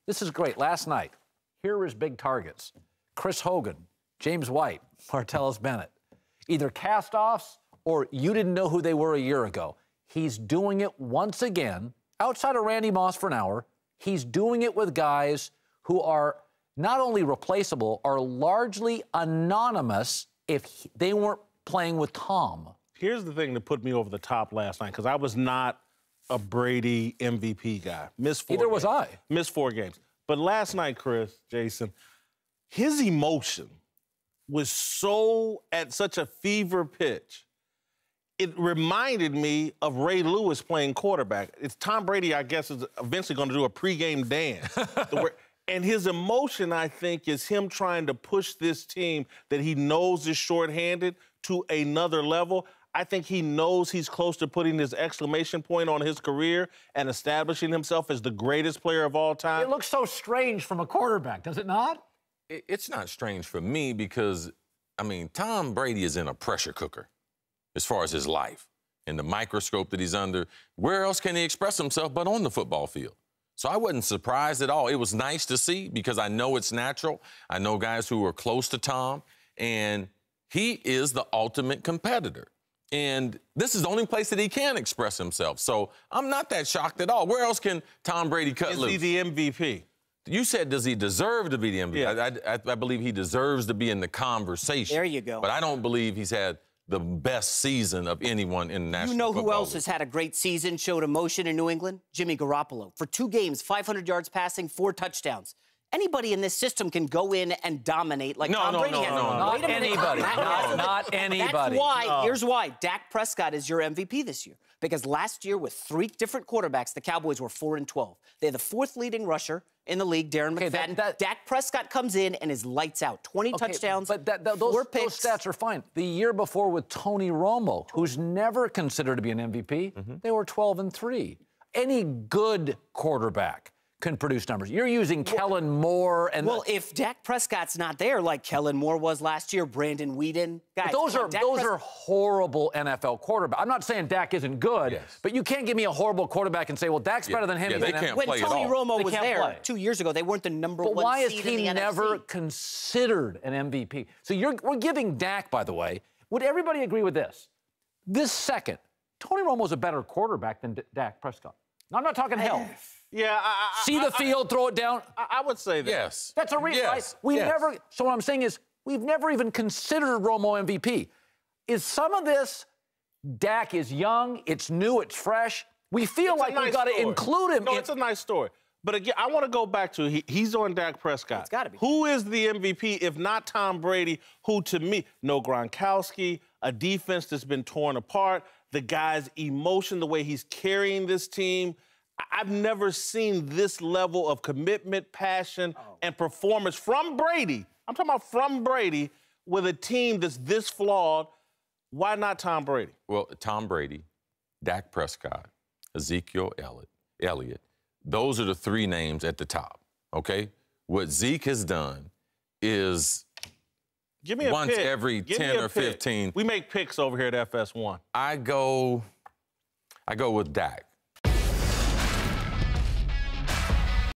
This is great. Last night, here were his big targets. Chris Hogan, James White, Martellus Bennett. Either cast-offs or you didn't know who they were a year ago. He's doing it once again, outside of Randy Moss for an hour. He's doing it with guys who are not only replaceable, are largely anonymous if they weren't playing with Tom. Here's the thing that put me over the top last night, because I was not a Brady MVP guy. Missed 4 games. Neither was I. Missed 4 games. But last night, Chris, Jason, his emotion was so at such a fever pitch. It reminded me of Ray Lewis playing quarterback. It's Tom Brady, I guess, is eventually going to do a pregame dance. And his emotion, I think, is him trying to push this team that he knows is shorthanded to another level. I think he knows he's close to putting his exclamation point on his career and establishing himself as the greatest player of all time. It looks so strange from a quarterback, does it not? It's not strange for me because, I mean, Tom Brady is in a pressure cooker as far as his life and the microscope that he's under. Where else can he express himself but on the football field? So I wasn't surprised at all. It was nice to see because I know it's natural. I know guys who are close to Tom, and he is the ultimate competitor. And this is the only place that he can express himself. So I'm not that shocked at all. Where else can Tom Brady cut loose? Is he the MVP? You said, does he deserve to be the MVP? Yeah. I believe he deserves to be in the conversation. There you go. But I don't believe he's had the best season of anyone in the National You know Football who else League. has had a great season, showed emotion in New England? Jimmy Garoppolo. For 2 games, 500 yards passing, 4 touchdowns. Anybody in this system can go in and dominate like Tom Brady has. Not anybody. Not anybody. That's why, here's why. Dak Prescott is your MVP this year. Because last year, with 3 different quarterbacks, the Cowboys were 4-12. They're the 4th leading rusher in the league, Darren McFadden. Dak Prescott comes in and is lights out. 20 touchdowns, but 4 picks. Those stats are fine. The year before with Tony Romo, who's never considered to be an MVP, they were 12-3. Any good quarterback can produce numbers. You're using Kellen Moore and... Well, if Dak Prescott's not there, like Kellen Moore was last year, Brandon Weeden... Guys, those are horrible NFL quarterbacks. I'm not saying Dak isn't good, but you can't give me a horrible quarterback and say, well, Dak's better than him. Yeah, they can't when play Tony at all. Romo was there 2 years ago, they weren't the number one seed in the NFC. But why is he never considered an MVP? So we're giving Dak, by the way, would everybody agree with this? This second, Tony Romo's a better quarterback than Dak Prescott. Now, I'm not talking health. Yeah, See the field, throw it down. I would say that. Yes. That's a reason. Yes. Right? So what I'm saying is, we've never even considered Romo MVP. Is some of this, Dak is young, it's new, it's fresh. We feel like we've got to include him. No, it's a nice story. But again, I want to go back to he's on Dak Prescott. It's got to be. Who is the MVP if not Tom Brady, who to me, no Gronkowski, a defense that's been torn apart, the guy's emotion, the way he's carrying this team. I've never seen this level of commitment, passion, and performance from Brady. I'm talking about from Brady with a team that's this flawed. Why not Tom Brady? Well, Tom Brady, Dak Prescott, Ezekiel Elliott, those are the 3 names at the top, okay? What Zeke has done is Give me a once pick. every 10 or 15. We make picks over here at FS1. I go with Dak.